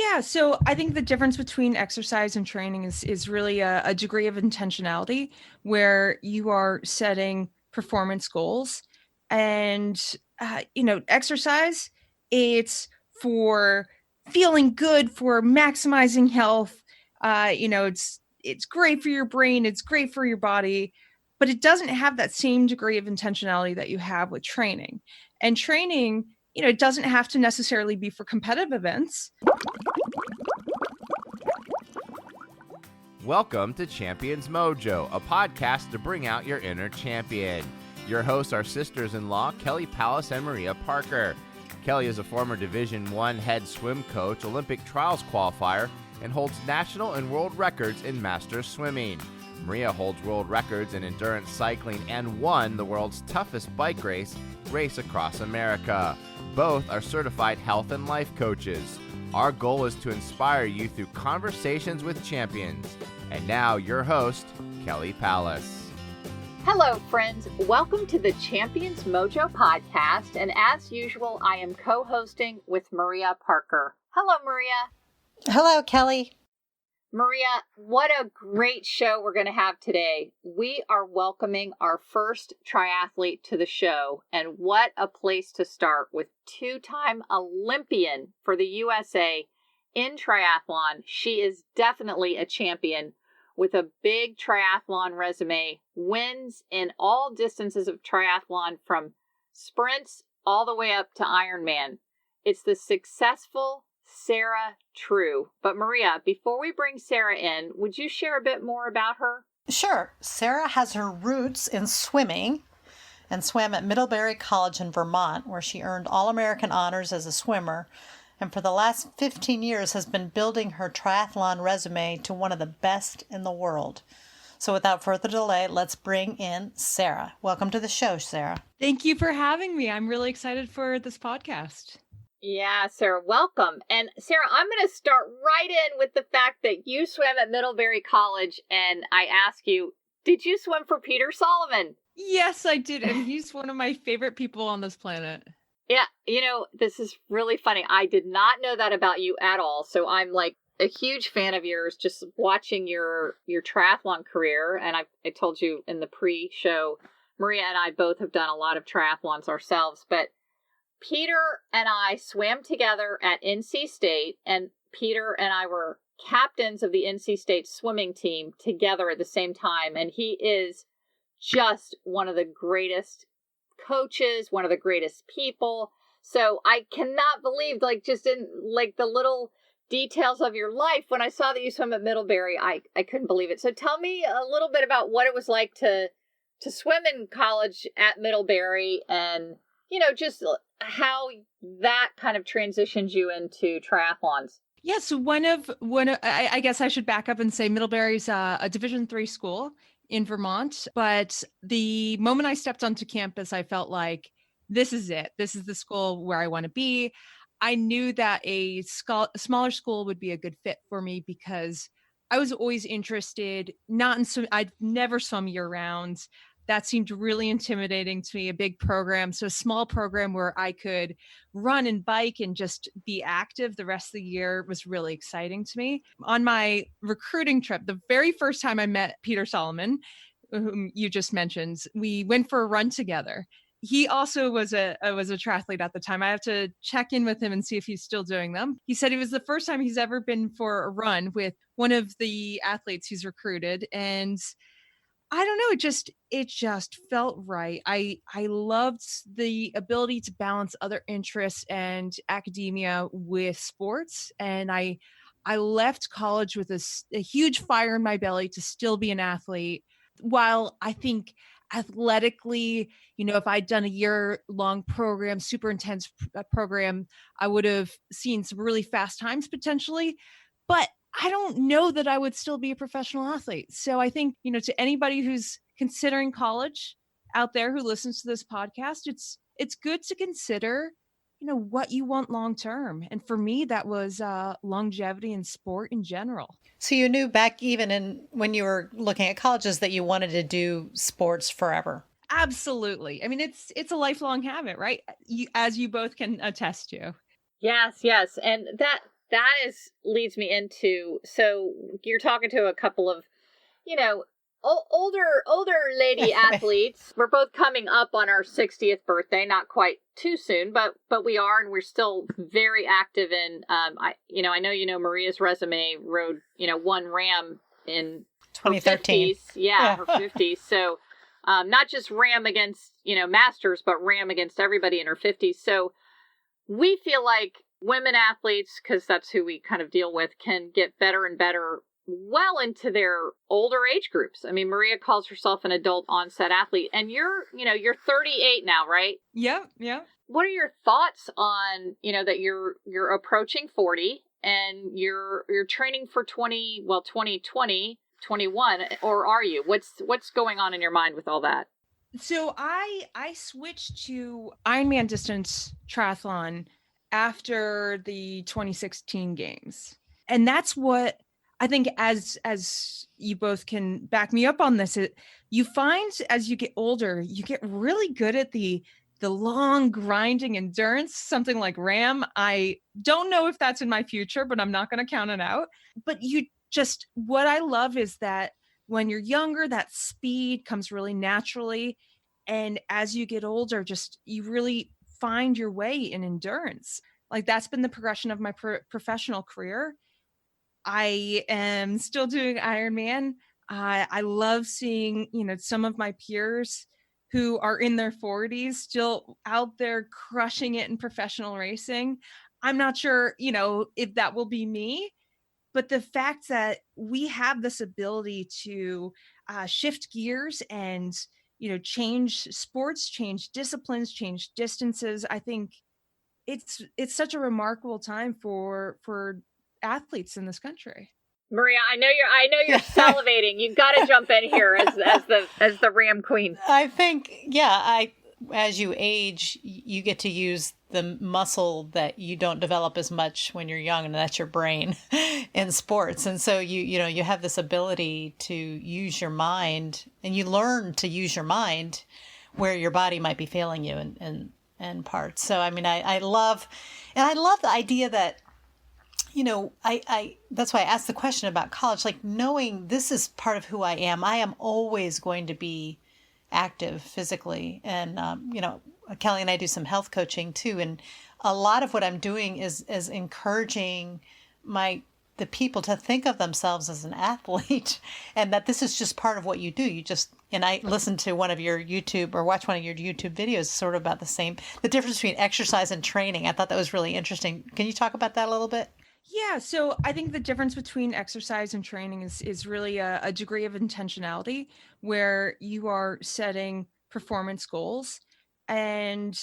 Yeah, so I think the difference between exercise and training is really a degree of intentionality where you are setting performance goals. And exercise, it's for feeling good, for maximizing health. It's great for your brain, it's great for your body, but it doesn't have that same degree of intentionality that you have with training. And training, it doesn't have to necessarily be for competitive events. Welcome to Champions Mojo, a podcast to bring out your inner champion. Your hosts are sisters-in-law Kelly Pallas and Maria Parker. Kelly is a former Division I head swim coach, Olympic trials qualifier, and holds national and world records in masters swimming. Maria holds world records in endurance cycling and won the world's toughest bike race, Race Across America. Both are certified health and life coaches. Our goal is to inspire you through conversations with champions. And now, your host, Kelly Pallas. Hello, friends. Welcome to the Champions Mojo podcast. And as usual, I am co-hosting with Maria Parker. Hello, Maria. Hello, Kelly. Maria, what a great show we're going to have today. We are welcoming our first triathlete to the show, and what a place to start with two-time Olympian for the USA in triathlon. She is definitely a champion with a big triathlon resume, wins in all distances of triathlon from sprints all the way up to Ironman. It's the successful Sarah True. But Maria, before we bring Sarah in, would you share a bit more about her? Sure. Sarah has her roots in swimming and swam at Middlebury College in Vermont, where she earned All-American honors as a swimmer, and for the last 15 years has been building her triathlon resume to one of the best in the world. So without further delay, let's bring in Sarah. Welcome to the show, Sarah. Thank you for having me. I'm really excited for this podcast. Yeah, Sarah, welcome. And Sarah, I'm going to start right in with the fact that you swam at Middlebury College, and I ask you, did you swim for Peter Solomon? Yes, I did. And he's one of my favorite people on this planet. Yeah, this is really funny. I did not know that about you at all. So I'm like a huge fan of yours, just watching your triathlon career. And I told you in the pre-show, Maria and I both have done a lot of triathlons ourselves, but Peter and I swam together at NC State, and Peter and I were captains of the NC State swimming team together at the same time. And he is just one of the greatest coaches, one of the greatest people. So I cannot believe, just in the little details of your life, when I saw that you swim at Middlebury, I couldn't believe it. So tell me a little bit about what it was like to swim in college at Middlebury, and just how that kind of transitions you into triathlons. Yeah, so I guess I should back up and say Middlebury's a Division III school in Vermont. But the moment I stepped onto campus, I felt like this is it. This is the school where I want to be. I knew that a smaller school would be a good fit for me because I was always interested, not in swim. I'd never swum year round. That seemed really intimidating to me, a big program. So a small program where I could run and bike and just be active the rest of the year was really exciting to me. On my recruiting trip, the very first time I met Peter Solomon, whom you just mentioned, we went for a run together. He also was a triathlete at the time. I have to check in with him and see if he's still doing them. He said it was the first time he's ever been for a run with one of the athletes he's recruited. And I don't know, it just felt right. I loved the ability to balance other interests and academia with sports. And I left college with a huge fire in my belly to still be an athlete. While I think athletically, if I'd done a year-long program, super intense program, I would have seen some really fast times potentially. But I don't know that I would still be a professional athlete. So I think, to anybody who's considering college out there who listens to this podcast, it's good to consider, what you want long term. And for me, that was longevity in sport in general. So you knew back even when you were looking at colleges that you wanted to do sports forever. Absolutely. I mean, it's a lifelong habit, right? As you both can attest to. Yes. And that leads me into, so you're talking to a couple of, older lady athletes. We're both coming up on our 60th birthday, not quite too soon, but we are, and we're still very active in, I know Maria's resume rode, one RAM in 2013. Her 50s. Yeah, her 50s. So not just RAM against, masters, but RAM against everybody in her 50s. So we feel like women athletes, because that's who we kind of deal with, can get better and better well into their older age groups. I mean, Maria calls herself an adult onset athlete, and you're 38 now, right? Yeah. Yeah. What are your thoughts on, that you're approaching 40 and you're training for 2020, 21, or are you? What's going on in your mind with all that? So I switched to Ironman distance triathlon after the 2016 games. And that's what I think, as you both can back me up on this, you find as you get older, you get really good at the long grinding endurance, something like RAM. I don't know if that's in my future, but I'm not going to count it out. But what I love is that when you're younger, that speed comes really naturally. And as you get older, you really find your way in endurance. Like, that's been the progression of my professional career. I am still doing Ironman. I love seeing, some of my peers who are in their 40s still out there crushing it in professional racing. I'm not sure, if that will be me, but the fact that we have this ability to shift gears and, change sports, change disciplines, change distances, I think it's such a remarkable time for athletes in this country. Maria, I know you're salivating. You've got to jump in here as the RAM queen. I think, as you age, you get to use the muscle that you don't develop as much when you're young, and that's your brain in sports. And so you have this ability to use your mind, and you learn to use your mind where your body might be failing you in parts. So, I mean, I love the idea that, that's why I asked the question about college, like knowing this is part of who I am. I am always going to be active physically. And, Kelly and I do some health coaching too. And a lot of what I'm doing is encouraging the people to think of themselves as an athlete, and that this is just part of what you do. And I listened to watch one of your YouTube videos sort of about the difference between exercise and training. I thought that was really interesting. Can you talk about that a little bit? Yeah, so I think the difference between exercise and training is really a degree of intentionality, where you are setting performance goals. And,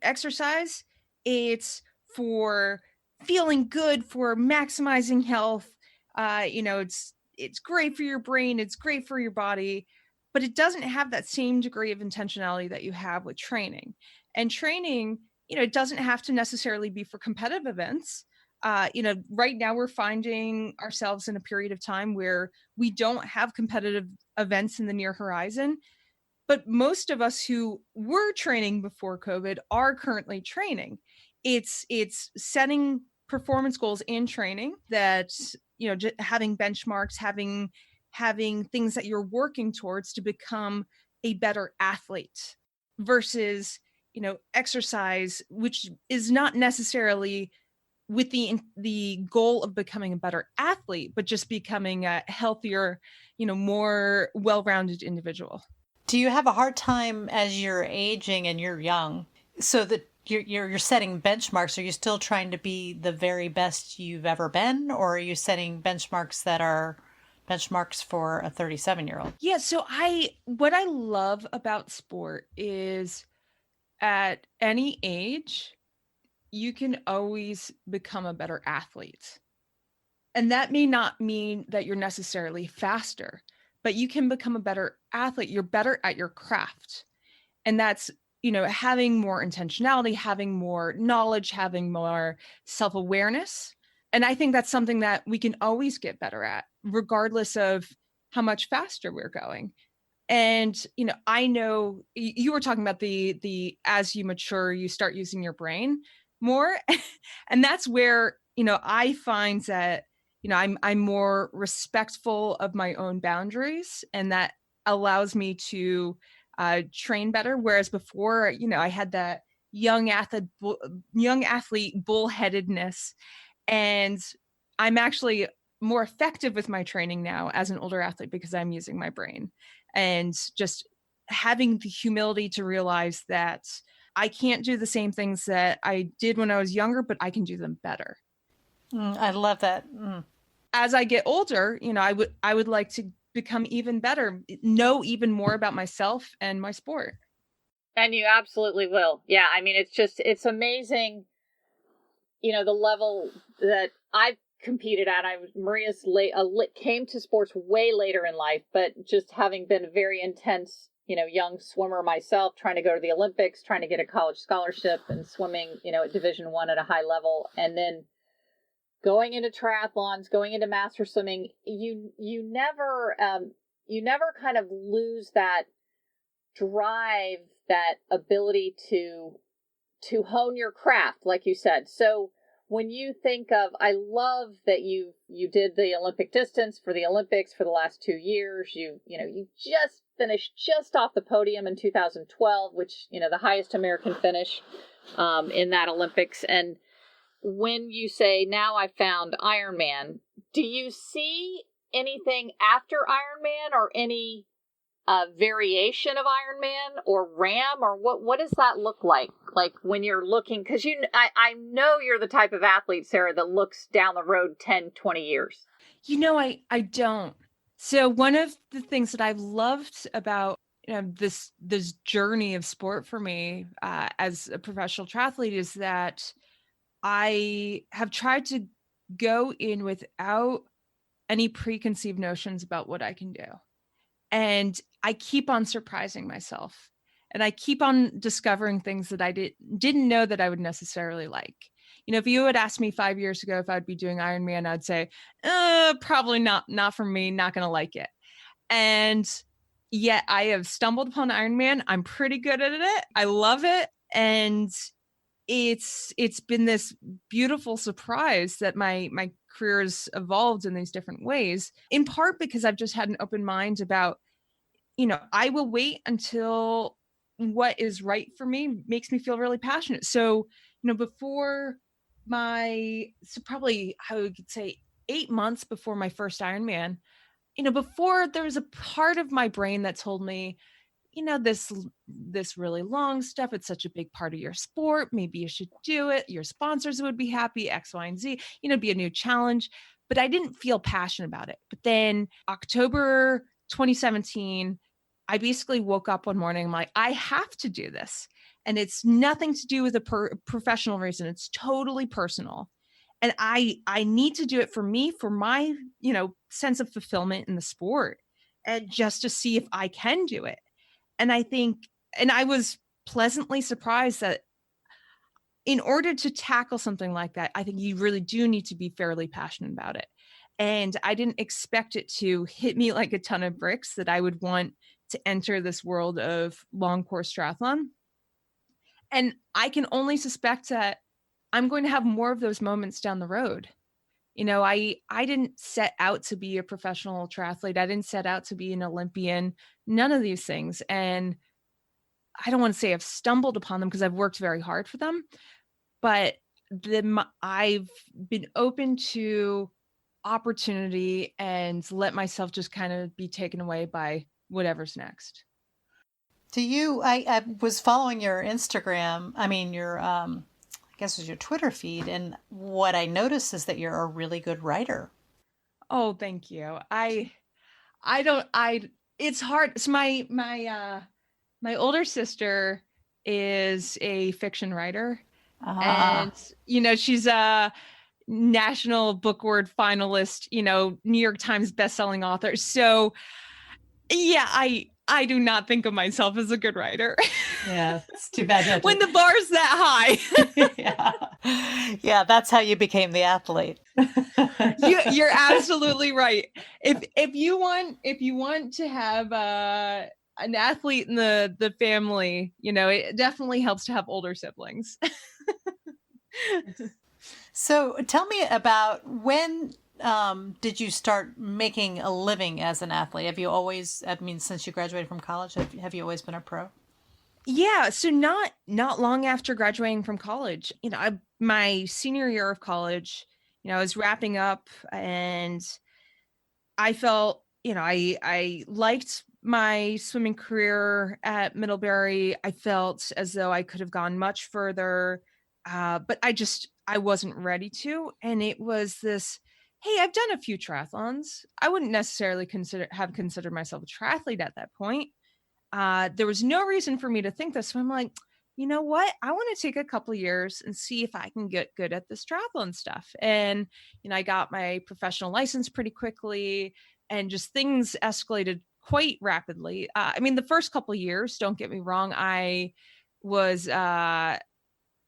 exercise, it's for feeling good, for maximizing health. It's great for your brain, it's great for your body, but it doesn't have that same degree of intentionality that you have with training. And training, it doesn't have to necessarily be for competitive events. Right now we're finding ourselves in a period of time where we don't have competitive events in the near horizon, but most of us who were training before COVID are currently training. It's setting performance goals in training that, having benchmarks, having things that you're working towards to become a better athlete, versus, exercise, which is not necessarily with the goal of becoming a better athlete, but just becoming a healthier, more well-rounded individual. Do you have a hard time as you're aging and you're young, so that you're setting benchmarks? Are you still trying to be the very best you've ever been, or are you setting benchmarks that are benchmarks for a 37-year-old? Yeah, so what I love about sport is at any age, you can always become a better athlete. And that may not mean that you're necessarily faster, but you can become a better athlete. You're better at your craft. And that's, having more intentionality, having more knowledge, having more self-awareness. And I think that's something that we can always get better at, regardless of how much faster we're going. And, I know you were talking about the as you mature, you start using your brain. more. And that's where, I find that, I'm more respectful of my own boundaries, and that allows me to train better. Whereas before, I had that young athlete bullheadedness, and I'm actually more effective with my training now as an older athlete because I'm using my brain and just having the humility to realize that I can't do the same things that I did when I was younger, but I can do them better. I love that. As I get older, I would like to become even better, know even more about myself and my sport. And you absolutely will. Yeah, I mean, it's amazing, the level that I've competed at. Maria's came to sports way later in life, but just having been a very intense, young swimmer myself, trying to go to the Olympics, trying to get a college scholarship and swimming, at Division I at a high level, and then going into triathlons, going into master swimming, you never kind of lose that drive, that ability to hone your craft, like you said. So when you think of, I love that you did the Olympic distance for the Olympics for the last 2 years. You just finished just off the podium in 2012, which, the highest American finish in that Olympics. And when you say, now I found Ironman, do you see anything after Ironman, or any variation of Ironman or RAM, or what does that look like? Like when you're looking, because I know you're the type of athlete, Sarah, that looks down the road 10, 20 years. I don't. So one of the things that I've loved about this journey of sport for me as a professional triathlete is that I have tried to go in without any preconceived notions about what I can do. And I keep on surprising myself, and I keep on discovering things that I didn't know that I would necessarily like. If you had asked me 5 years ago if I'd be doing Ironman, I'd say, probably not for me, not going to like it. And yet I have stumbled upon Ironman. I'm pretty good at it. I love it. And it's been this beautiful surprise that my career has evolved in these different ways, in part because I've just had an open mind about, I will wait until what is right for me makes me feel really passionate. So, before so probably I would say 8 months before my first Ironman, before there was a part of my brain that told me, this really long stuff, it's such a big part of your sport, maybe you should do it, your sponsors would be happy, X, Y, and Z, be a new challenge. But I didn't feel passionate about it. But then October 2017, I basically woke up one morning, I'm like, I have to do this. And it's nothing to do with a professional reason. It's totally personal. And I need to do it for me, for my, sense of fulfillment in the sport, and just to see if I can do it. And I was pleasantly surprised that in order to tackle something like that, I think you really do need to be fairly passionate about it. And I didn't expect it to hit me like a ton of bricks that I would want to enter this world of long course triathlon. And I can only suspect that I'm going to have more of those moments down the road. I didn't set out to be a professional triathlete. I didn't set out to be an Olympian, none of these things. And I don't want to say I've stumbled upon them because I've worked very hard for them, but I've been open to opportunity and let myself just kind of be taken away by whatever's next. I was following your Instagram, your I guess it was your Twitter feed, and what I noticed is that you're a really good writer. Oh, thank you. It's hard. So my older sister is a fiction writer, and she's a National Book Award finalist, New York Times bestselling author. So yeah, I do not think of myself as a good writer. Yeah, it's too bad. When the bar's that high. Yeah, that's how you became the athlete. You're absolutely right. If you want to have an athlete in the family, it definitely helps to have older siblings. So tell me about when did you start making a living as an athlete? Have you always, I mean, since you graduated from college, have you always been a pro? Yeah, so not long after graduating from college, my senior year of college, I was wrapping up, and I felt, I liked my swimming career at Middlebury. I felt as though I could have gone much further, but I wasn't ready to. And it was this, hey, I've done a few triathlons. I wouldn't necessarily have considered myself a triathlete at that point. There was no reason for me to think this. So I'm like, you know what? I want to take a couple of years and see if I can get good at this triathlon stuff. And, I got my professional license pretty quickly, and just things escalated quite rapidly. I mean, the first couple of years, don't get me wrong, was, uh,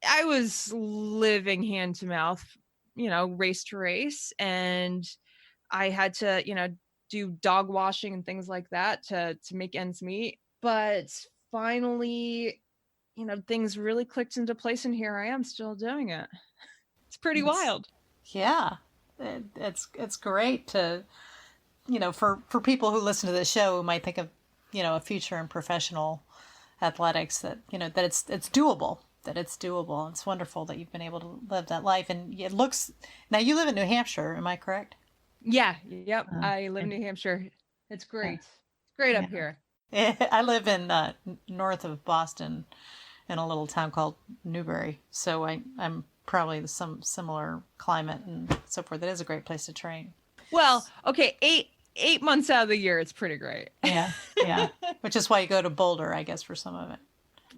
I was living hand to mouth, race to race. And I had to, do dog washing and things like that to make ends meet. But finally, things really clicked into place, and here I am still doing it. It's pretty wild. Yeah, it's great to, for people who listen to the show who might think of, a future in professional athletics, that, that it's doable. That it's doable. It's wonderful that you've been able to live that life. And it looks, now you live in New Hampshire, am I correct? Yeah. Yep. I live in New Hampshire. It's great. It's great up here. I live in north of Boston in a little town called Newbury. So I'm probably some similar climate and so forth. It is a great place to train. Well, okay. 8 months out of the year, it's pretty great. Yeah. Yeah. Which is why you go to Boulder, I guess, for some of it.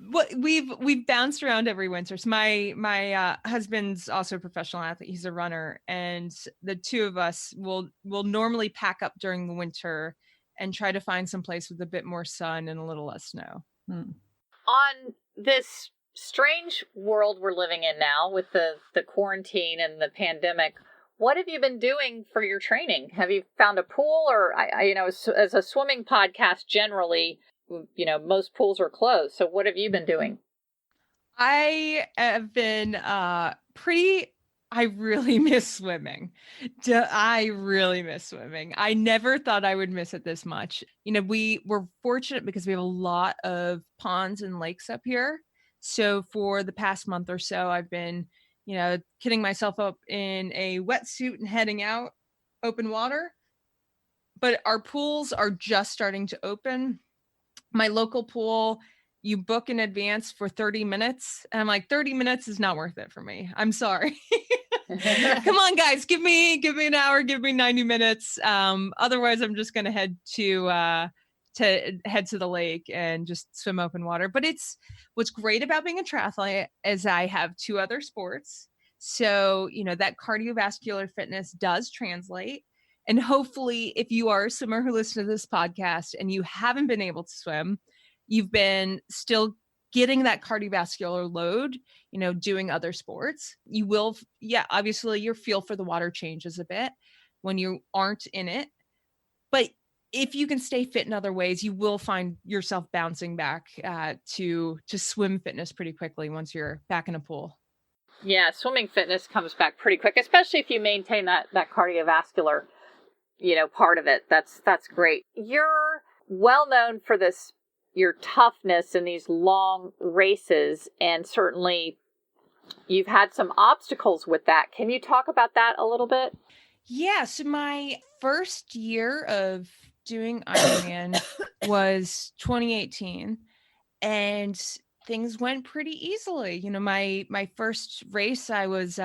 What we've bounced around every winter. So my husband's also a professional athlete. He's a runner, and the two of us will normally pack up during the winter and try to find some place with a bit more sun and a little less snow. On this strange world we're living in now with the quarantine and the pandemic, what have you been doing for your training? Have you found a pool, or as a swimming podcast generally, most pools are closed. So what have you been doing? I have been I really miss swimming. I really miss swimming. I never thought I would miss it this much. We were fortunate because we have a lot of ponds and lakes up here. So for the past month or so, I've been, kitting myself up in a wetsuit and heading out open water. But our pools are just starting to open. My local pool, you book in advance for 30 minutes. And I'm like, 30 minutes is not worth it for me. I'm sorry. Come on, guys, give me an hour, give me 90 minutes. Otherwise, I'm just going to head to the lake and just swim open water. But what's great about being a triathlete is I have two other sports. So, that cardiovascular fitness does translate. And hopefully, if you are a swimmer who listens to this podcast and you haven't been able to swim, you've been still getting that cardiovascular load, doing other sports. You will, obviously your feel for the water changes a bit when you aren't in it. But if you can stay fit in other ways, you will find yourself bouncing back to swim fitness pretty quickly once you're back in a pool. Yeah, swimming fitness comes back pretty quick, especially if you maintain that cardiovascular part of it. That's great. You're well known for your toughness in these long races, and certainly you've had some obstacles with that. Can you talk about that a little bit? Yeah, so my first year of doing Ironman was 2018, and things went pretty easily. My first race, I was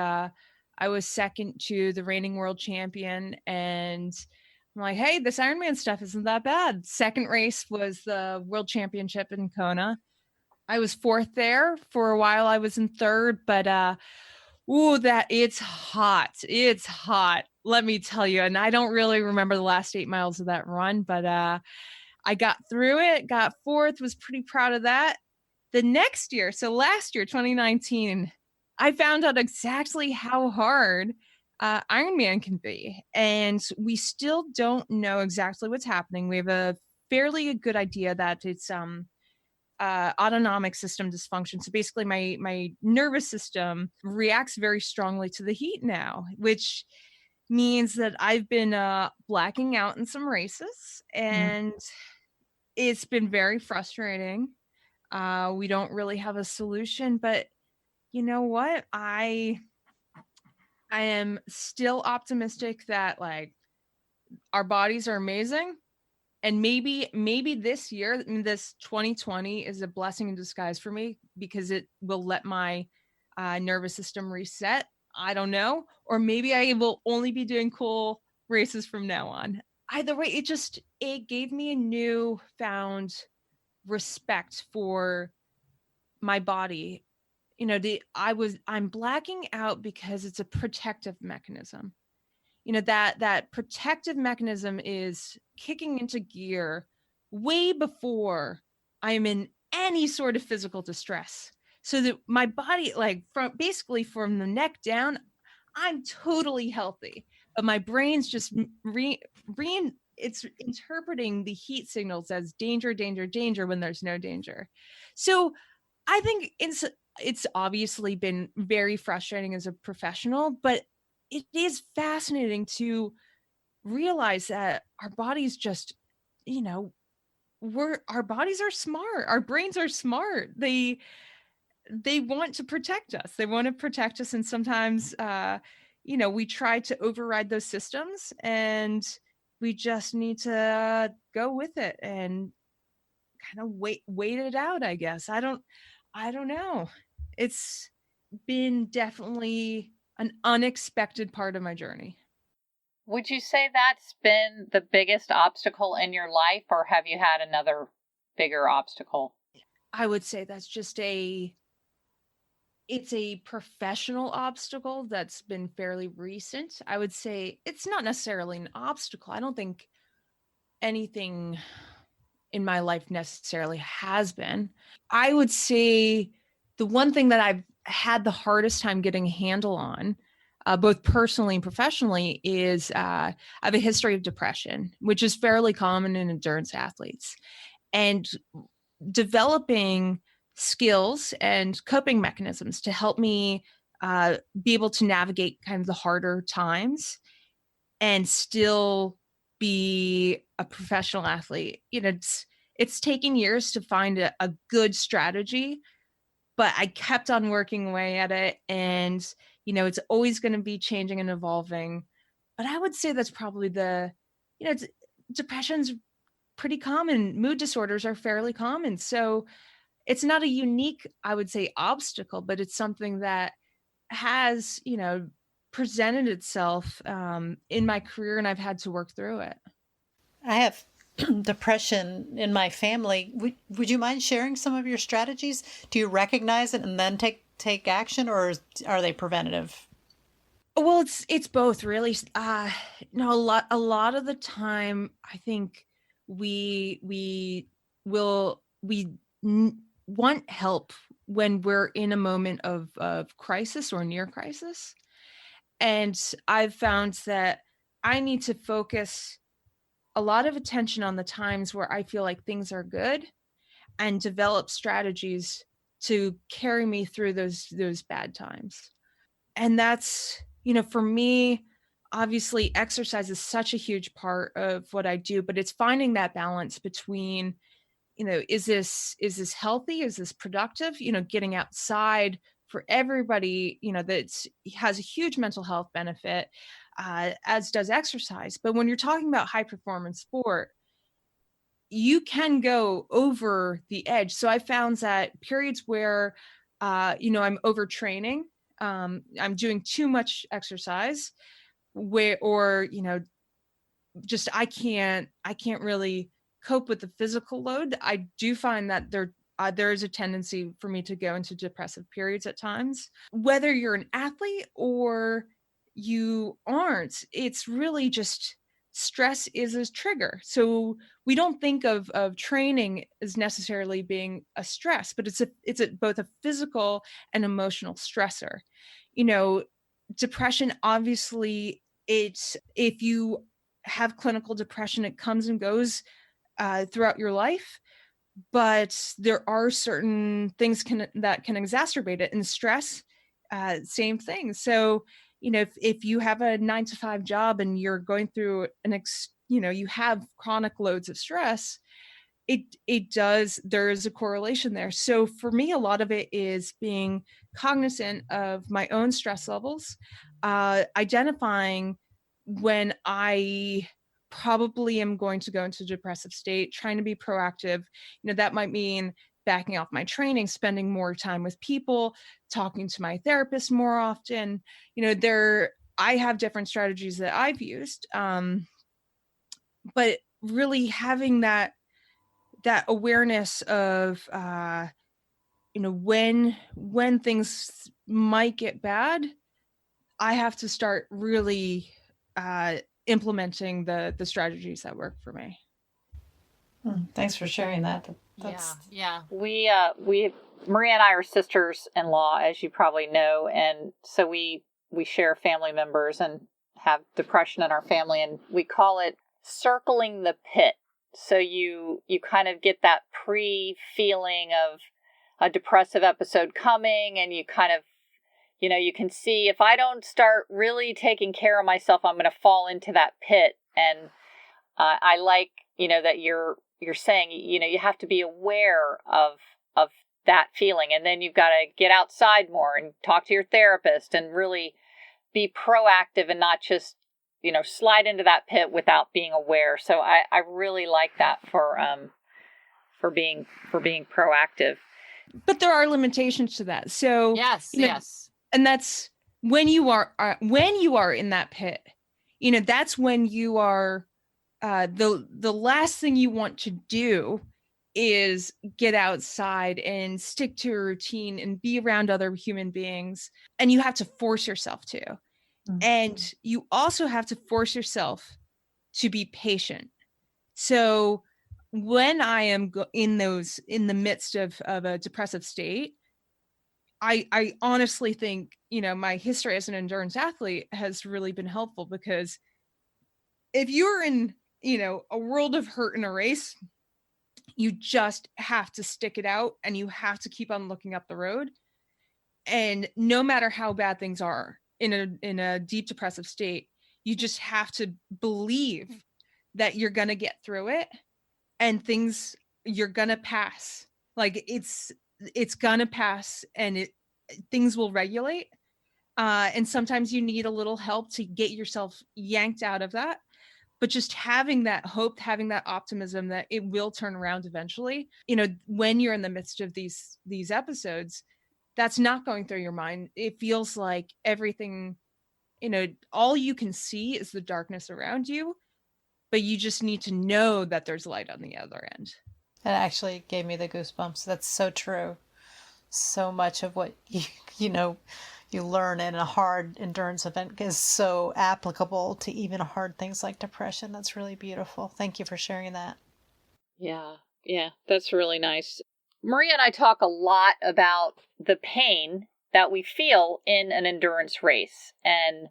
second to the reigning world champion, and I'm like, hey, this Ironman stuff isn't that bad. Second race was the world championship in Kona. I was fourth there. For a while I was in third, but it's hot. It's hot, let me tell you. And I don't really remember the last 8 miles of that run, but I got through it, got fourth, was pretty proud of that. The next year, so last year, 2019, I found out exactly how hard Ironman can be. And we still don't know exactly what's happening. We have a fairly good idea that it's autonomic system dysfunction. So basically my nervous system reacts very strongly to the heat now, which means that I've been blacking out in some races, and it's been very frustrating. We don't really have a solution, but you know what? I am still optimistic that like our bodies are amazing. And maybe this year, this 2020 is a blessing in disguise for me, because it will let my nervous system reset. I don't know. Or maybe I will only be doing cool races from now on. Either way, it gave me a newfound respect for my body. I'm blacking out because it's a protective mechanism. That protective mechanism is kicking into gear way before I'm in any sort of physical distress, so that my body, like from the neck down, I'm totally healthy, but my brain's just it's interpreting the heat signals as danger, danger, danger when there's no danger. So I think it's obviously been very frustrating as a professional, but it is fascinating to realize that our bodies just, our bodies are smart. Our brains are smart. They want to protect us. They want to protect us. And sometimes, we try to override those systems, and we just need to go with it and kind of wait it out, I guess. I don't know. It's been definitely an unexpected part of my journey. Would you say that's been the biggest obstacle in your life, or have you had another bigger obstacle? I would say that's just it's a professional obstacle that's been fairly recent. I would say it's not necessarily an obstacle. I don't think anything in my life necessarily has been. I would say the one thing that I've had the hardest time getting a handle on, both personally and professionally, is I have a history of depression, which is fairly common in endurance athletes. And developing skills and coping mechanisms to help me be able to navigate kind of the harder times and still be a professional athlete. It's taken years to find a good strategy, but I kept on working away at it. And, it's always going to be changing and evolving. But I would say that's probably depression's pretty common. Mood disorders are fairly common. So it's not a unique, I would say, obstacle, but it's something that has, presented itself in my career, and I've had to work through it. I have depression in my family. Would you mind sharing some of your strategies? Do you recognize it and then take action, or are they preventative? Well, it's both, really. No, a lot of the time, I think we want help when we're in a moment of crisis or near crisis. And I've found that I need to focus a lot of attention on the times where I feel like things are good, and develop strategies to carry me through those bad times. And that's, for me, obviously exercise is such a huge part of what I do, but it's finding that balance between, is this healthy? Is this productive? Getting outside for everybody, that has a huge mental health benefit, as does exercise. But when you're talking about high performance sport, you can go over the edge. So I found that periods where, I'm overtraining, I'm doing too much exercise, or just I can't really cope with the physical load. I do find that there is a tendency for me to go into depressive periods at times. Whether you're an athlete or you aren't, it's really just stress is a trigger. So we don't think of training as necessarily being a stress, but it's both a physical and emotional stressor. Depression, obviously, if you have clinical depression, it comes and goes throughout your life. but there are certain things that can exacerbate it, and stress, same thing. So, if you have a 9 to 5 job and you're going through you have chronic loads of stress, there is a correlation there. So for me, a lot of it is being cognizant of my own stress levels, identifying when I probably am going to go into a depressive state, trying to be proactive. That might mean backing off my training, spending more time with people, talking to my therapist more often. I have different strategies that I've used. But really having that awareness of when things might get bad, I have to start really implementing the strategies that work for me. Thanks for sharing that. Yeah. We Maria and I are sisters-in-law, as you probably know, and so we share family members and have depression in our family, and we call it circling the pit. So you kind of get that pre-feeling of a depressive episode coming, and you kind of, you can see, if I don't start really taking care of myself, I'm going to fall into that pit. And I like, that you're saying, you have to be aware of that feeling, and then you've got to get outside more and talk to your therapist and really be proactive and not just slide into that pit without being aware. So I really like that for being proactive. But there are limitations to that. So yes, and that's when you are in that pit. That's when you are the last thing you want to do is get outside and stick to a routine and be around other human beings, and you have to force yourself to. And you also have to force yourself to be patient. So when I am in the midst of a depressive state, I honestly think, my history as an endurance athlete has really been helpful, because if you're in, a world of hurt in a race, you just have to stick it out and you have to keep on looking up the road. And no matter how bad things are in a deep depressive state, you just have to believe that you're going to get through it, and you're going to pass. Like it's going to pass, and things will regulate. And sometimes you need a little help to get yourself yanked out of that. But just having that hope, having that optimism that it will turn around eventually, when you're in the midst of these episodes, that's not going through your mind. It feels like everything, all you can see is the darkness around you, but you just need to know that there's light on the other end. It actually gave me the goosebumps. That's so true. So much of what you learn in a hard endurance event is so applicable to even hard things like depression. That's really beautiful. Thank you for sharing that. Yeah, that's really nice. Maria and I talk a lot about the pain that we feel in an endurance race, and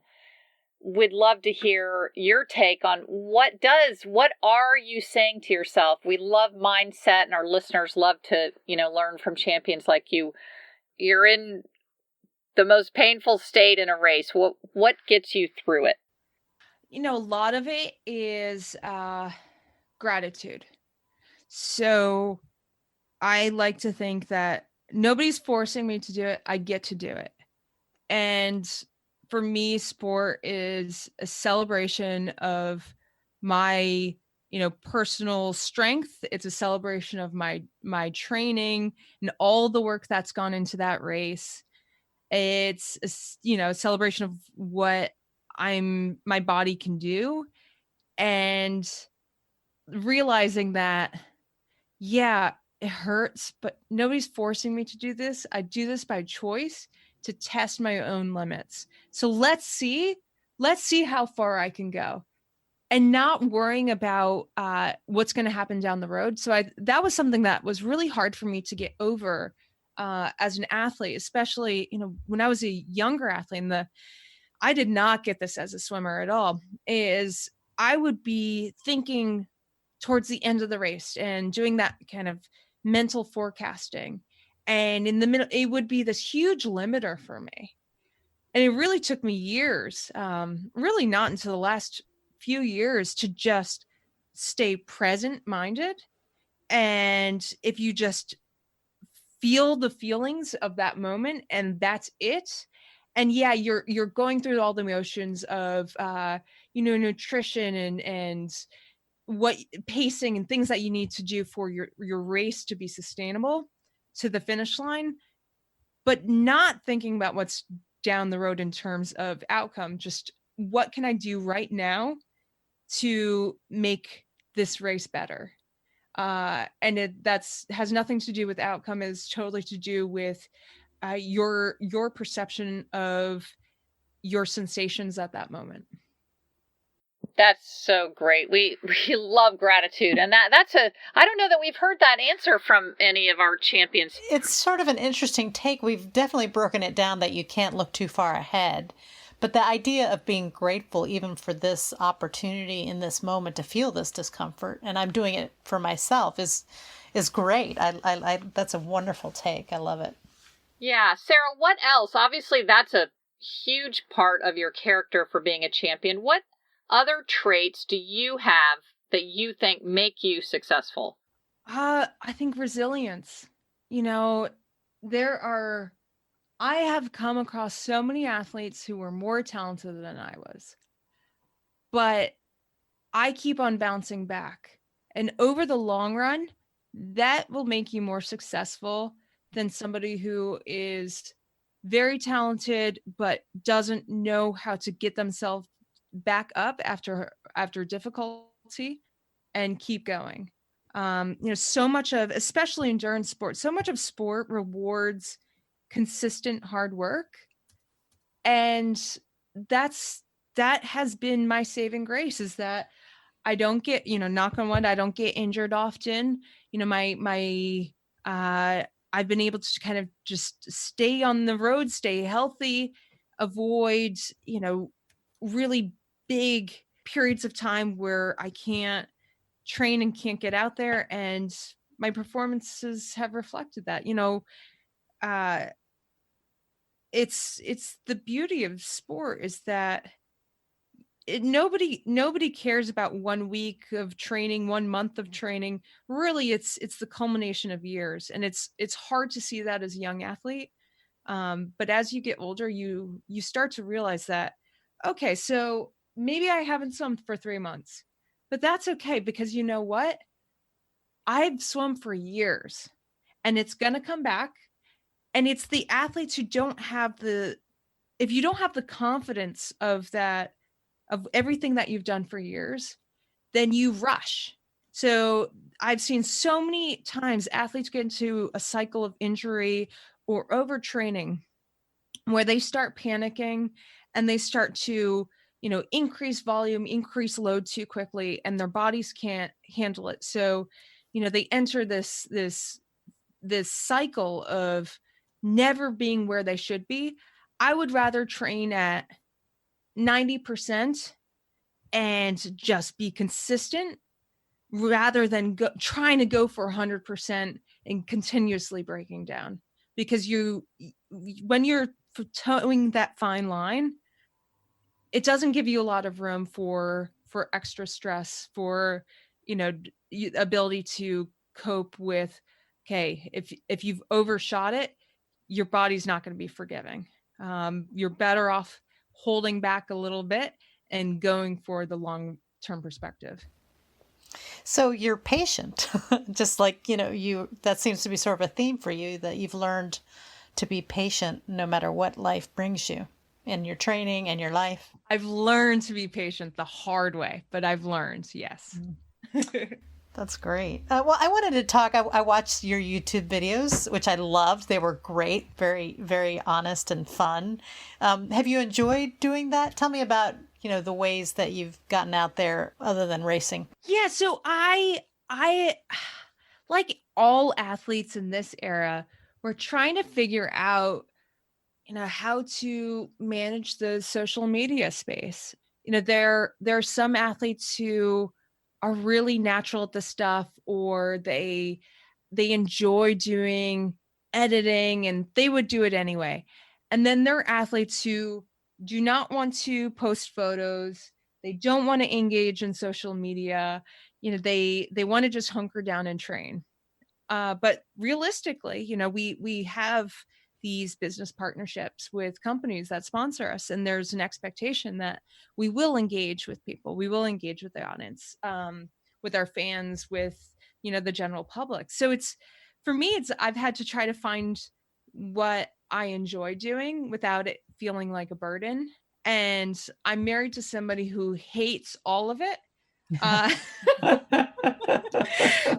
would love to hear your take on what are you saying to yourself? We love mindset, and our listeners love to, learn from champions like you. You're in the most painful state in a race. What gets you through it? A lot of it is gratitude. So I like to think that nobody's forcing me to do it. I get to do it. And for me, sport is a celebration of my, personal strength. It's a celebration of my training and all the work that's gone into that race. It's a celebration of what my body can do, and realizing that, yeah, it hurts, but nobody's forcing me to do this. I do this by choice to test my own limits. So let's see how far I can go, and not worrying about what's going to happen down the road. So that was something that was really hard for me to get over as an athlete, especially, when I was a younger athlete. And I did not get this as a swimmer at all, is I would be thinking towards the end of the race and doing that kind of mental forecasting. And in the middle, it would be this huge limiter for me. And it really took me years, really not until the last few years, to just stay present minded. And if you just feel the feelings of that moment, and that's it. And yeah, you're going through all the motions of nutrition and what pacing and things that you need to do for your race to be sustainable to the finish line, but not thinking about what's down the road in terms of outcome. Just what can I do right now to make this race better? And that's has nothing to do with outcome. Is totally to do with your perception of your sensations at that moment. That's so great. We love gratitude, and that's I don't know that we've heard that answer from any of our champions. It's sort of an interesting take. We've definitely broken it down that you can't look too far ahead. But the idea of being grateful even for this opportunity in this moment to feel this discomfort, and I'm doing it for myself, is great. I that's a wonderful take. I love it. Yeah. Sarah, what else? Obviously, that's a huge part of your character for being a champion. What other traits do you have that you think make you successful? I think resilience. I have come across so many athletes who were more talented than I was, but I keep on bouncing back. And over the long run, that will make you more successful than somebody who is very talented, but doesn't know how to get themselves back up after difficulty and keep going. So much of, especially endurance sports, so much of sport rewards consistent hard work, and that has been my saving grace, is that I don't get, knock on wood, I don't get injured often. I've been able to kind of just stay on the road, stay healthy, avoid really big periods of time where I can't train and can't get out there, and my performances have reflected that. It's the beauty of sport, is that nobody cares about 1 week of training, 1 month of training. Really, it's the culmination of years, and it's hard to see that as a young athlete. But as you get older, you start to realize that, okay, so maybe I haven't swum for 3 months, but that's okay, because you know what? I've swum for years, and it's gonna come back. And it's the athletes who don't have if you don't have the confidence of everything that you've done for years, then you rush. So I've seen so many times athletes get into a cycle of injury or overtraining where they start panicking and they start to, increase volume, increase load too quickly, and their bodies can't handle it. So, they enter this cycle of never being where they should be. I would rather train at 90% and just be consistent rather than trying to go for 100% and continuously breaking down. Because when you're towing that fine line, it doesn't give you a lot of room for extra stress, for ability to cope with, okay, if you've overshot it, your body's not going to be forgiving. You're better off holding back a little bit and going for the long-term perspective. So you're patient, just like, that seems to be sort of a theme for you, that you've learned to be patient no matter what life brings you in your training and your life. I've learned to be patient the hard way, but I've learned, yes. That's great. Well, I wanted to talk. I watched your YouTube videos, which I loved. They were great, very, very honest and fun. Have you enjoyed doing that? Tell me about, the ways that you've gotten out there other than racing. Yeah, so I like all athletes in this era, we're trying to figure out, how to manage the social media space. There are some athletes who are really natural at the stuff, or they they enjoy doing editing, and they would do it anyway. And then there are athletes who do not want to post photos. They don't want to engage in social media. They want to just hunker down and train. But realistically, we have these business partnerships with companies that sponsor us, and there's an expectation that we will engage with people. We will engage with the audience, with our fans, with, the general public. So for me, I've had to try to find what I enjoy doing without it feeling like a burden. And I'm married to somebody who hates all of it.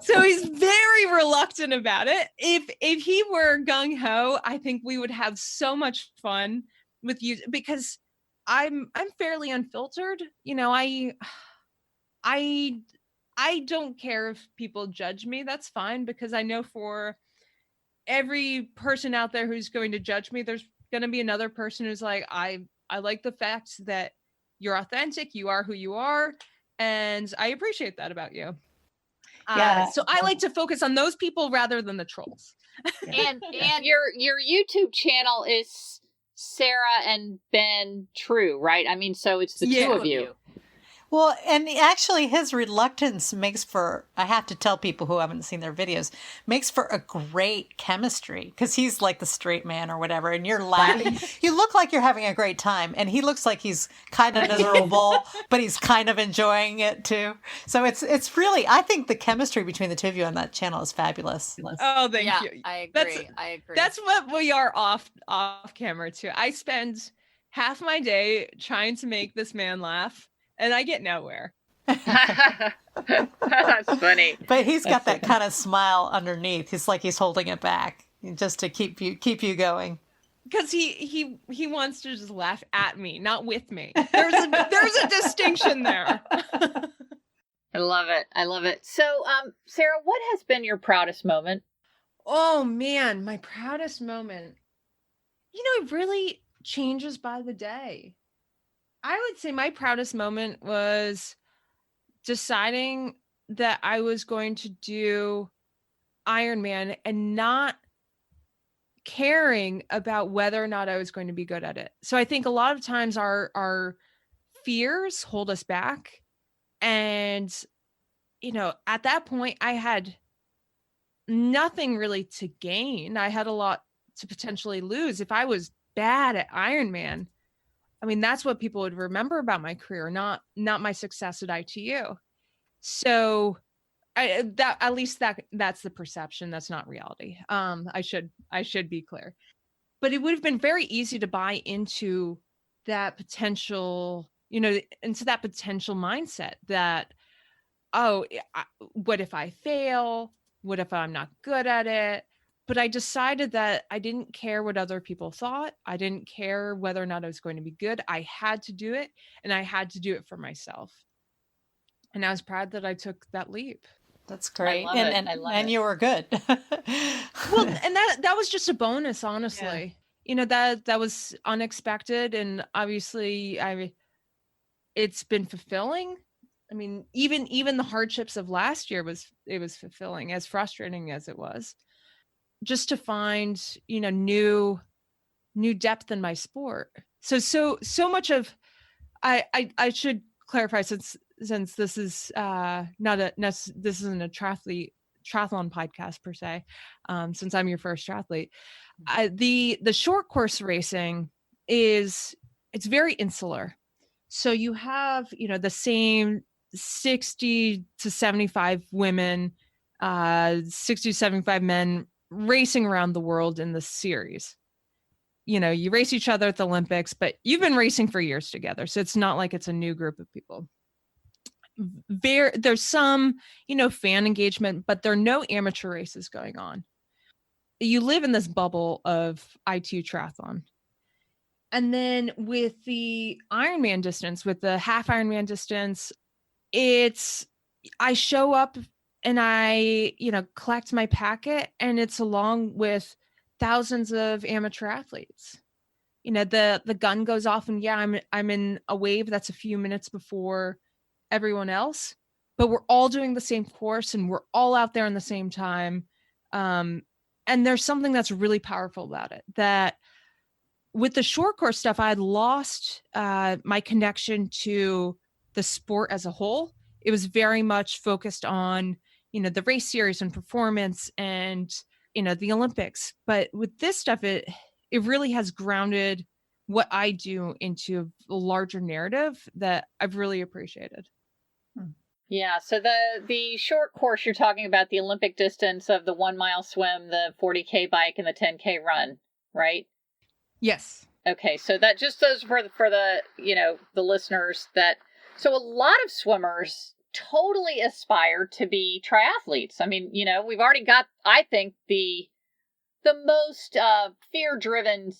So he's very reluctant about it. If he were gung-ho, I think we would have so much fun with you, because I'm fairly unfiltered. I don't care if people judge me. That's fine, because I know for every person out there who's going to judge me, there's going to be another person who's like, I like the fact that you're authentic, you are who you are, and I appreciate that about you. So I like to focus on those people rather than the trolls. And your YouTube channel is Sarah and Ben True, right? I mean, so it's the two of you. Well, and actually his reluctance makes for, I have to tell people who haven't seen their videos, makes for a great chemistry, because he's like the straight man or whatever, and you're laughing. You look like you're having a great time, and he looks like he's kind of miserable, but he's kind of enjoying it too. So it's really, I think the chemistry between the two of you on that channel is fabulous. Oh, thank you. I agree. I agree. That's what we are off camera too. I spend half my day trying to make this man laugh, and I get nowhere. That's funny. But he's got that kind of smile underneath. It's like he's holding it back just to keep you going. Because he wants to just laugh at me, not with me. There's a distinction there. I love it. So, Sarah, what has been your proudest moment? Oh man, my proudest moment. It really changes by the day. I would say my proudest moment was deciding that I was going to do Ironman and not caring about whether or not I was going to be good at it. So I think a lot of times our fears hold us back. And, at that point I had nothing really to gain. I had a lot to potentially lose. If I was bad at Ironman, I mean, that's what people would remember about my career, not my success at ITU. So that's the perception. That's not reality. I should be clear, but it would have been very easy to buy into that potential, into that potential mindset that, what if I fail? What if I'm not good at it? But I decided that I didn't care what other people thought. I didn't care whether or not I was going to be good. I had to do it, and I had to do it for myself. And I was proud that I took that leap. That's great. I love it. You were good. Well, and that was just a bonus, honestly. Yeah. That was unexpected, and obviously it's been fulfilling. I mean, even the hardships of last year was fulfilling, as frustrating as it was. Just to find, new depth in my sport. So much of, I should clarify, since this is this isn't a triathlon podcast per se, since I'm your first triathlete, the short course racing it's very insular. So you have, the same 60 to 75 women, 60 to 75 men racing around the world in the series. You race each other at the Olympics, but you've been racing for years together. So it's not like it's a new group of people. There's some, fan engagement, but there are no amateur races going on. You live in this bubble of ITU Triathlon. And then with the Ironman distance, with the half Ironman distance, I show up and I, collect my packet, and it's along with thousands of amateur athletes. The gun goes off, and I'm in a wave that's a few minutes before everyone else, but we're all doing the same course, and we're all out there in the same time. And there's something that's really powerful about it, that with the short course stuff, I had lost my connection to the sport as a whole. It was very much focused on, the race series and performance and, the Olympics. But with this stuff, it really has grounded what I do into a larger narrative that I've really appreciated. Yeah. So the short course, you're talking about the Olympic distance of the 1 mile swim, the 40K bike, and the 10K run, right? Yes. Okay. So that just those for the, the listeners so a lot of swimmers totally aspire to be triathletes. I mean, we've already got, I think, the most fear-driven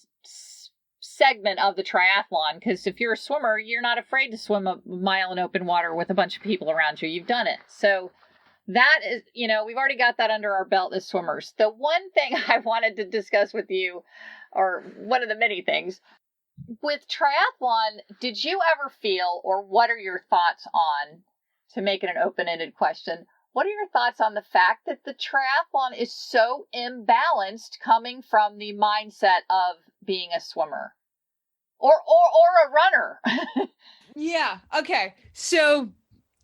segment of the triathlon, because if you're a swimmer, you're not afraid to swim a mile in open water with a bunch of people around you. You've done it. So that is, we've already got that under our belt as swimmers. The one thing I wanted to discuss with you, or one of the many things, with triathlon, did you ever feel, or what are your thoughts on, to make it an open-ended question, what are your thoughts on the fact that the triathlon is so imbalanced coming from the mindset of being a swimmer or a runner? Yeah. Okay. So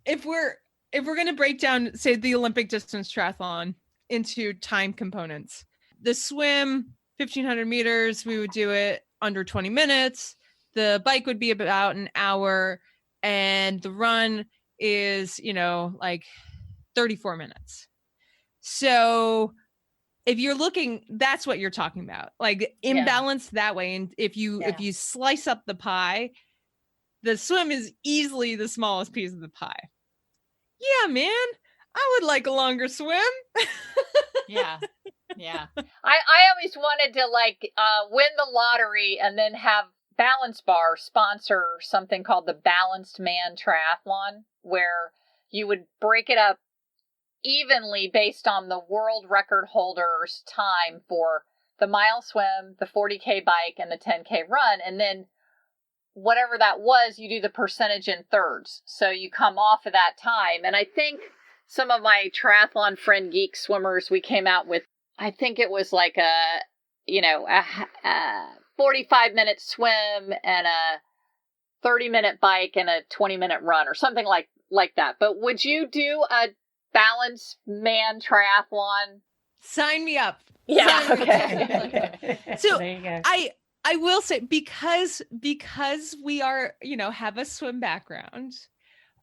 if we're going to break down, say, the Olympic distance triathlon into time components, the swim, 1,500 meters, we would do it under 20 minutes. The bike would be about an hour, and the run is, like 34 minutes. So if you're looking, that's what you're talking about, like imbalanced that way. And if you slice up the pie, the swim is easily the smallest piece of the pie. Yeah, man, I would like a longer swim. Yeah. I always wanted to win the lottery and then have Balance Bar sponsor something called the Balanced Man Triathlon, where you would break it up evenly based on the world record holder's time for the mile swim, the 40K bike, and the 10K run. And then whatever that was, you do the percentage in thirds. So you come off of that time. And I think some of my triathlon friend geek swimmers, we came out with, I think it was like a 45-minute swim and a 30-minute bike and a 20-minute run or something like that. But would you do a Balanced Man Triathlon? Sign me up. Yeah. Okay. So I will say, because we are, have a swim background,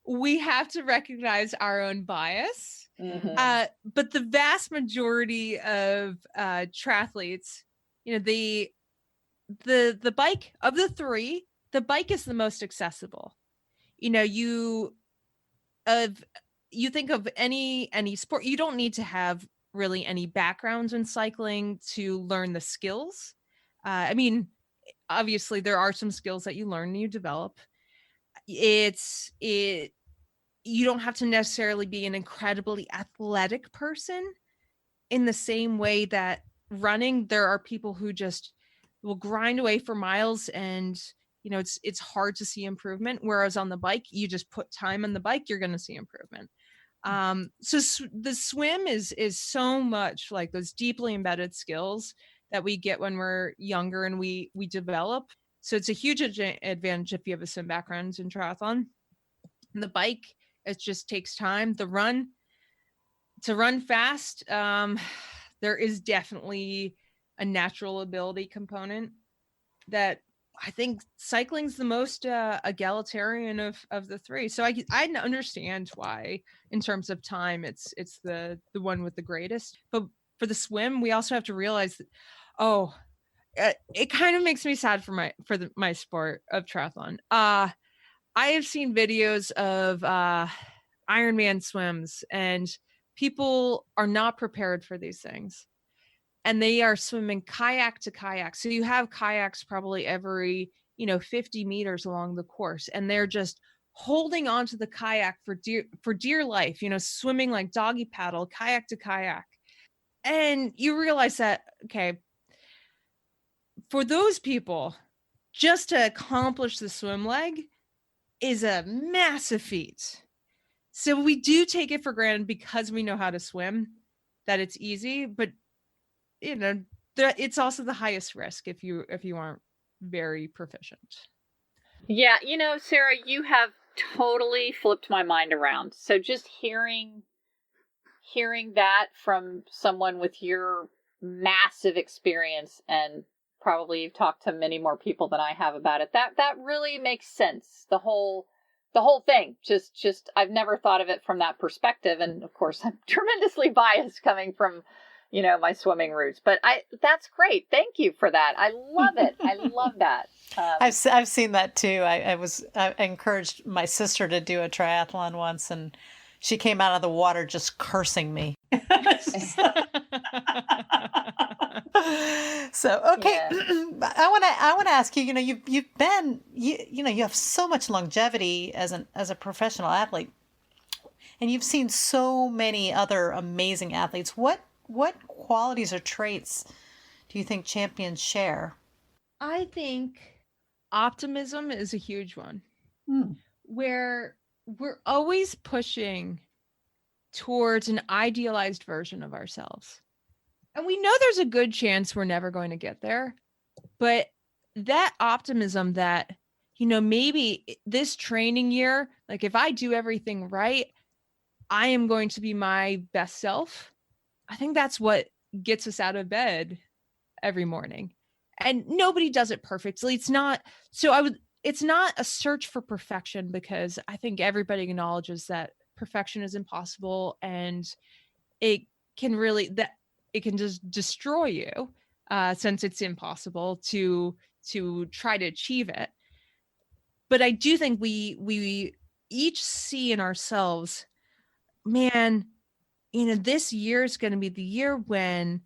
we have to recognize our own bias. Mm-hmm. But the vast majority of triathletes, the bike, of the three, the bike is the most accessible. You think of any sport, you don't need to have really any backgrounds in cycling to learn the skills. I mean, obviously there are some skills that you learn and you develop. You don't have to necessarily be an incredibly athletic person in the same way that running, there are people who just will grind away for miles and, it's hard to see improvement. Whereas on the bike, you just put time on the bike, you're going to see improvement. So the swim is so much like those deeply embedded skills that we get when we're younger and we develop. So it's a huge advantage if you have a swim background in triathlon. And the bike, it just takes time. To run fast, there is definitely a natural ability component that I think cycling's the most egalitarian of the three. So I understand why, in terms of time, it's the one with the greatest. But for the swim, we also have to realize that, it kind of makes me sad for my sport of triathlon. I have seen videos of Ironman swims, and people are not prepared for these things. And they are swimming kayak to kayak. So you have kayaks probably every, 50 meters along the course. And they're just holding onto the kayak for dear life, swimming like doggy paddle, kayak to kayak. And you realize that, okay, for those people, just to accomplish the swim leg is a massive feat. So we do take it for granted because we know how to swim, that it's easy, but it's also the highest risk if you aren't very proficient. Yeah, Sarah, you have totally flipped my mind around. So just hearing that from someone with your massive experience, and probably you've talked to many more people than I have about it, that really makes sense. The whole thing, just I've never thought of it from that perspective. And of course, I'm tremendously biased coming from, my swimming roots. But that's great. Thank you for that. I love it. I love that. I've seen that too. I encouraged my sister to do a triathlon once, and she came out of the water just cursing me. So, okay. Yeah. I want to ask you, you have so much longevity as a professional athlete, and you've seen so many other amazing athletes. What qualities or traits do you think champions share? I think optimism is a huge one, where we're always pushing towards an idealized version of ourselves. And we know there's a good chance we're never going to get there. But that optimism that, maybe this training year, like if I do everything right, I am going to be my best self. I think that's what gets us out of bed every morning. And nobody does it perfectly. It's not a search for perfection, because I think everybody acknowledges that perfection is impossible, and it can just destroy you, since it's impossible to try to achieve it. But I do think we each see in ourselves, man, this year is going to be the year when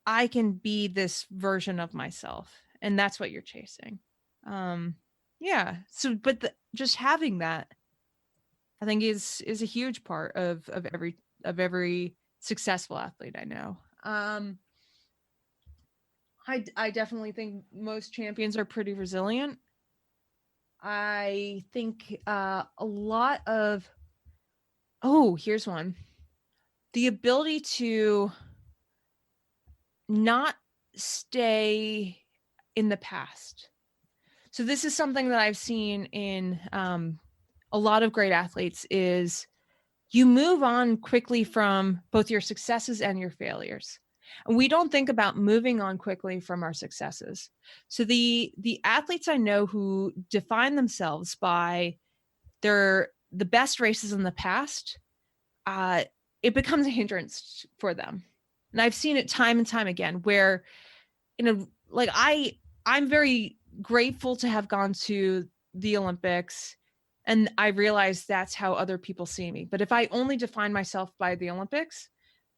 I can be this version of myself. And that's what you're chasing. Yeah. So, but just having that, I think is a huge part of every successful athlete I know. I definitely think most champions are pretty resilient. I think a lot of, here's one. The ability to not stay in the past. So this is something that I've seen in a lot of great athletes, is you move on quickly from both your successes and your failures. And we don't think about moving on quickly from our successes. So the athletes I know who define themselves by the best races in the past, it becomes a hindrance for them. And I've seen it time and time again, where, like I'm very grateful to have gone to the Olympics, and I realize that's how other people see me. But if I only define myself by the Olympics,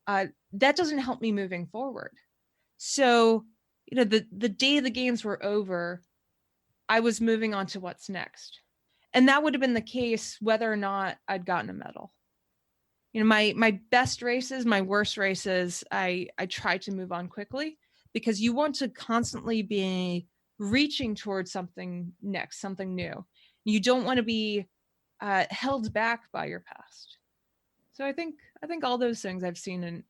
that doesn't help me moving forward. So, the day the games were over, I was moving on to what's next. And that would have been the case whether or not I'd gotten a medal. My best races, my worst races, I try to move on quickly, because you want to constantly be reaching towards something next, something new. You don't want to be held back by your past. So I think all those things I've seen in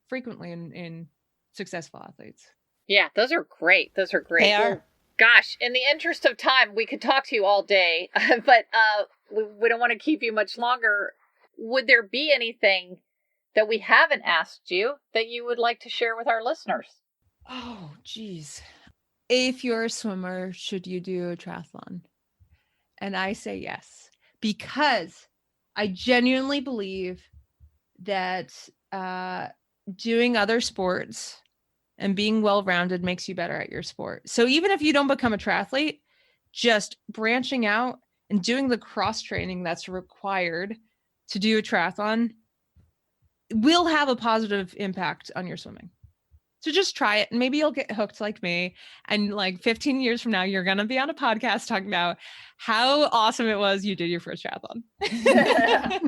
frequently in successful athletes. Yeah, those are great. Those are great. They are. Gosh, in the interest of time, we could talk to you all day, but we don't want to keep you much longer. Would there be anything that we haven't asked you that you would like to share with our listeners? Oh, geez. If you're a swimmer, should you do a triathlon? And I say yes, because I genuinely believe that doing other sports and being well-rounded makes you better at your sport. So even if you don't become a triathlete, just branching out and doing the cross training that's required to do a triathlon will have a positive impact on your swimming. So just try it, and maybe you'll get hooked like me. And like 15 years from now, you're going to be on a podcast talking about how awesome it was you did your first triathlon. I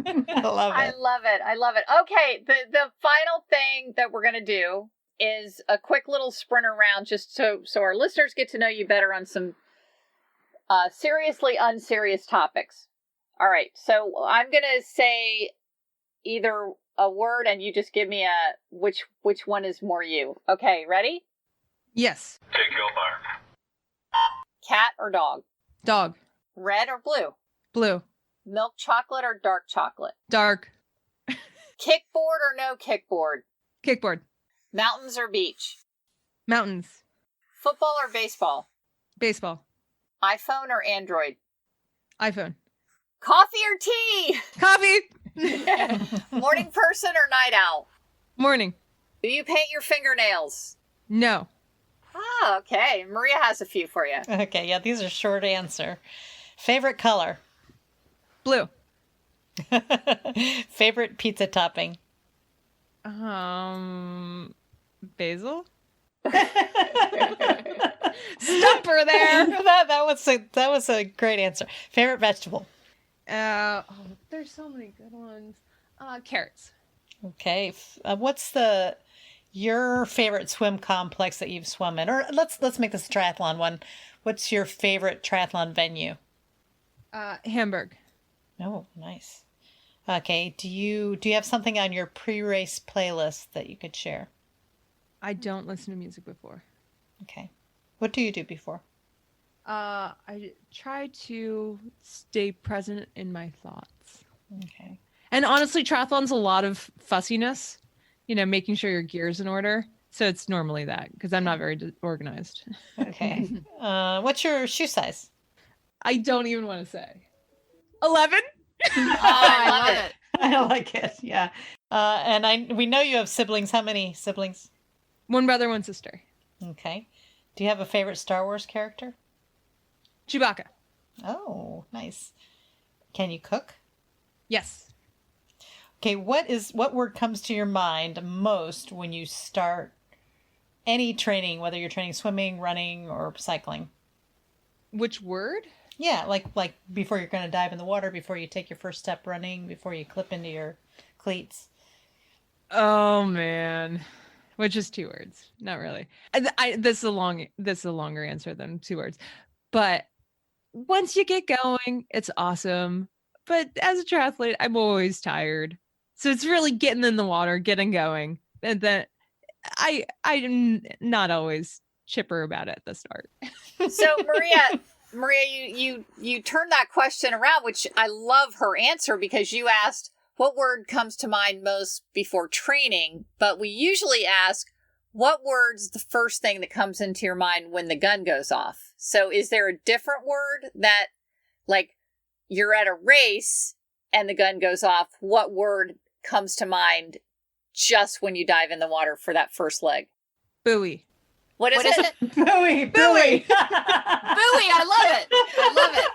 love it. I love it. I love it. Okay. The final thing that we're going to do is a quick little sprint around, just so our listeners get to know you better on some seriously unserious topics. All right. So I'm going to say either a word and you just give me which one is more you. Okay, ready? Yes. Take your mark. Cat or dog? Dog. Red or blue? Blue. Milk chocolate or dark chocolate? Dark. Kickboard or no kickboard? Kickboard. Mountains or beach? Mountains. Football or baseball? Baseball. iPhone or Android? iPhone. Coffee or tea? Coffee. Morning person or night owl? Morning. Do you paint your fingernails? No. Ah, okay. Maria has a few for you. Okay, yeah, these are short answer. Favorite color? Blue. Favorite pizza topping? Basil. Stumper there. that was a great answer. Favorite vegetable? There's so many good ones. Carrots. Okay. What's your favorite swim complex that you've swum in? Or let's make this a triathlon one. What's your favorite triathlon venue? Hamburg. Oh, nice. Okay. Do you have something on your pre-race playlist that you could share? I don't listen to music before. Okay. What do you do before? I try to stay present in my thoughts. Okay. And honestly, triathlon's a lot of fussiness, making sure your gear's in order. So it's normally that, because I'm not very organized. Okay. What's your shoe size? I don't even want to say. 11? I love it. I like it. Yeah. And we know you have siblings. How many siblings? One brother, one sister. Okay. Do you have a favorite Star Wars character? Chewbacca. Oh, nice. Can you cook? Yes. Okay, what word comes to your mind most when you start any training, whether you're training swimming, running, or cycling? Which word? Yeah, like before you're going to dive in the water, before you take your first step running, before you clip into your cleats. Oh man. Which is 2 words. Not really. This is a longer answer than 2 words. But once you get going, it's awesome. But as a triathlete, I'm always tired. So it's really getting in the water, getting going. And then I'm not always chipper about it at the start. So Maria, you turned that question around, which I love her answer, because you asked what word comes to mind most before training, but we usually ask what word's the first thing that comes into your mind when the gun goes off. So is there a different word that, like, you're at a race and the gun goes off, what word comes to mind just when you dive in the water for that first leg? Buoy. What is it? Buoy. Buoy. I love it. I love it.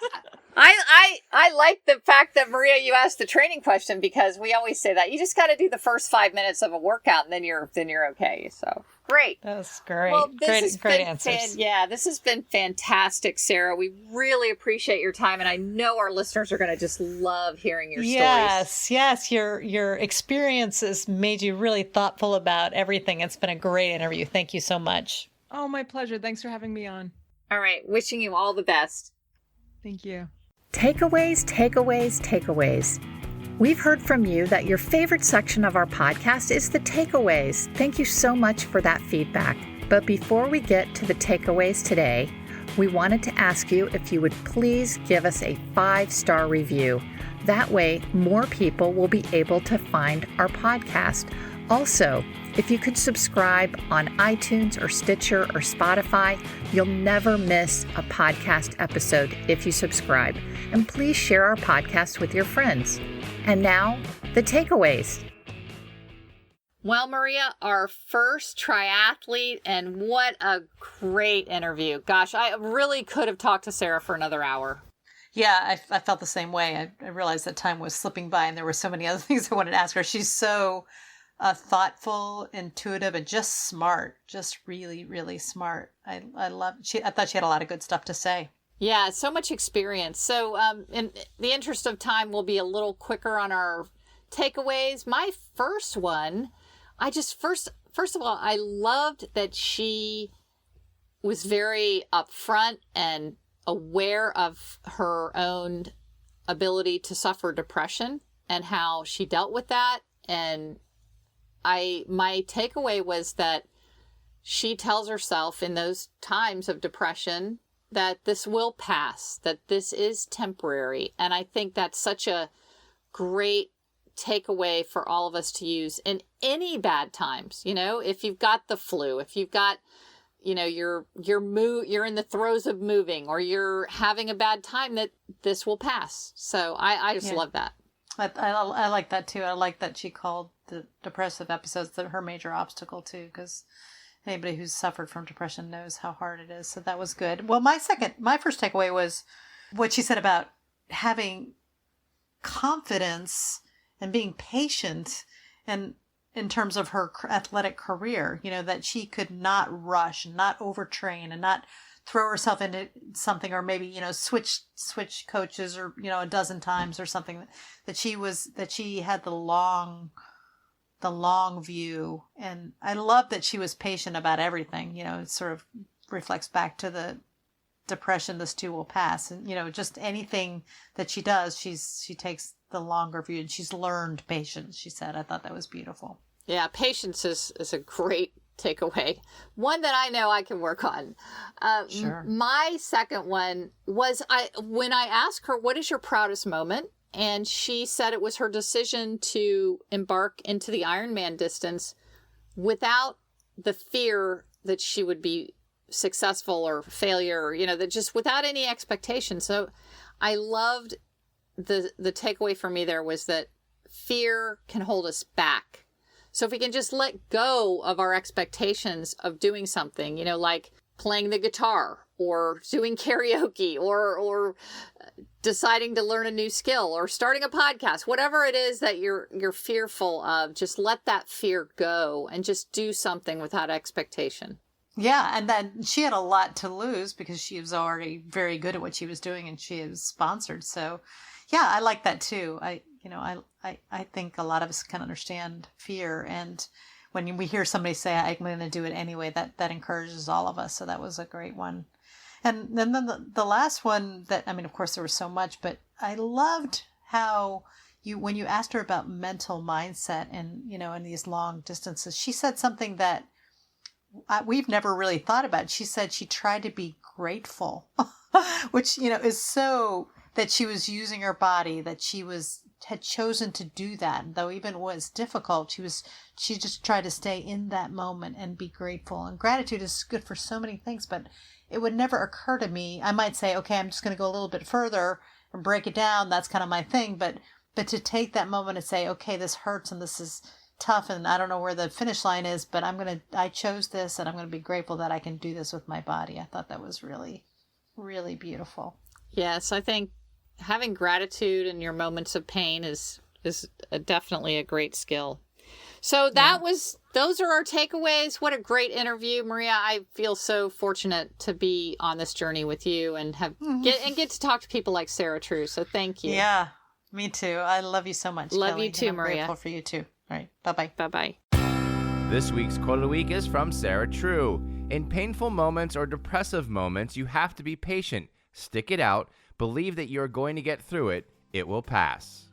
I like the fact that, Maria, you asked the training question, because we always say that you just got to do the first 5 minutes of a workout and then you're okay. So great. That's great. Well, Great answers. This has been fantastic, Sarah. We really appreciate your time, and I know our listeners are going to just love hearing your stories. Yes. Your experiences made you really thoughtful about everything. It's been a great interview. Thank you so much. Oh, my pleasure. Thanks for having me on. All right. Wishing you all the best. Thank you. Takeaways, takeaways, takeaways. We've heard from you that your favorite section of our podcast is the takeaways. Thank you so much for that feedback. But before we get to the takeaways today, we wanted to ask you if you would please give us a 5-star review. That way, more people will be able to find our podcast. Also, if you could subscribe on iTunes or Stitcher or Spotify, you'll never miss a podcast episode if you subscribe. And please share our podcast with your friends. And now, the takeaways. Well, Maria, our first triathlete, and what a great interview. Gosh, I really could have talked to Sarah for another hour. Yeah, I felt the same way. I realized that time was slipping by and there were so many other things I wanted to ask her. She's so thoughtful, intuitive, and just smart. Just really, really smart. I thought she had a lot of good stuff to say. Yeah, so much experience. So in the interest of time, we'll be a little quicker on our takeaways. My first one, first of all, I loved that she was very upfront and aware of her own ability to suffer depression and how she dealt with that. And my takeaway was that she tells herself in those times of depression that this will pass, that this is temporary. And I think that's such a great takeaway for all of us to use in any bad times. You know, if you've got the flu, if you've got, you know, you're in the throes of moving, or you're having a bad time, that this will pass. So I just love that. I like that too. I like that she called the depressive episodes her major obstacle too, because anybody who's suffered from depression knows how hard it is. So that was good. Well, my first takeaway was what she said about having confidence and being patient, and in terms of her athletic career, you know, that she could not rush, not overtrain, and not throw herself into something, or maybe, you know, switch coaches, or, you know, a dozen times or something. That she had the long view. And I love that she was patient about everything. You know, it sort of reflects back to the depression, this too will pass. And, you know, just anything that she does, she takes the longer view, and she's learned patience, she said. I thought that was beautiful. Yeah, patience is a great takeaway. One that I know I can work on. Sure. My second one was when I asked her, what is your proudest moment? And she said it was her decision to embark into the Ironman distance without the fear that she would be successful or failure, or, you know, that just without any expectation. So I loved the takeaway for me there was that fear can hold us back. So if we can just let go of our expectations of doing something, you know, like playing the guitar, or doing karaoke, or deciding to learn a new skill, or starting a podcast, whatever it is that you're fearful of, just let that fear go and just do something without expectation. Yeah, and then she had a lot to lose because she was already very good at what she was doing, and she is sponsored. So, yeah, I like that too. I think a lot of us can understand fear, and when we hear somebody say, "I'm going to do it anyway," that encourages all of us. So that was a great one. And then the last one that, I mean, of course there was so much, but I loved how when you asked her about mental mindset and, you know, in these long distances, she said something that we've never really thought about. She said she tried to be grateful, which, you know, is so that she was using her body, that she had chosen to do that. Though even it was difficult, she just tried to stay in that moment and be grateful. And gratitude is good for so many things, but it would never occur to me. I might say, okay, I'm just going to go a little bit further and break it down. That's kind of my thing. But to take that moment and say, okay, this hurts and this is tough and I don't know where the finish line is, but I chose this, and I'm going to be grateful that I can do this with my body. I thought that was really, really beautiful. Yes, I think having gratitude in your moments of pain is definitely a great skill. So those are our takeaways. What a great interview, Maria. I feel so fortunate to be on this journey with you and get to talk to people like Sarah True. So thank you. Yeah, me too. I love you so much. Love Kelly, you too, I'm Maria. Grateful for you too. All right. Bye-bye. Bye-bye. This week's quote of the week is from Sarah True. In painful moments or depressive moments, you have to be patient. Stick it out. Believe that you're going to get through it. It will pass.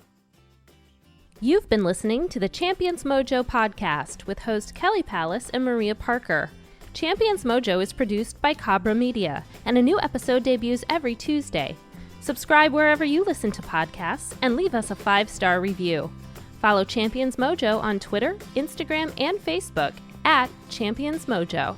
You've been listening to the Champions Mojo podcast with host Kelly Palace and Maria Parker. Champions Mojo is produced by Cabra Media, and a new episode debuts every Tuesday. Subscribe wherever you listen to podcasts and leave us a 5-star review. Follow Champions Mojo on Twitter, Instagram, and Facebook @Champions Mojo.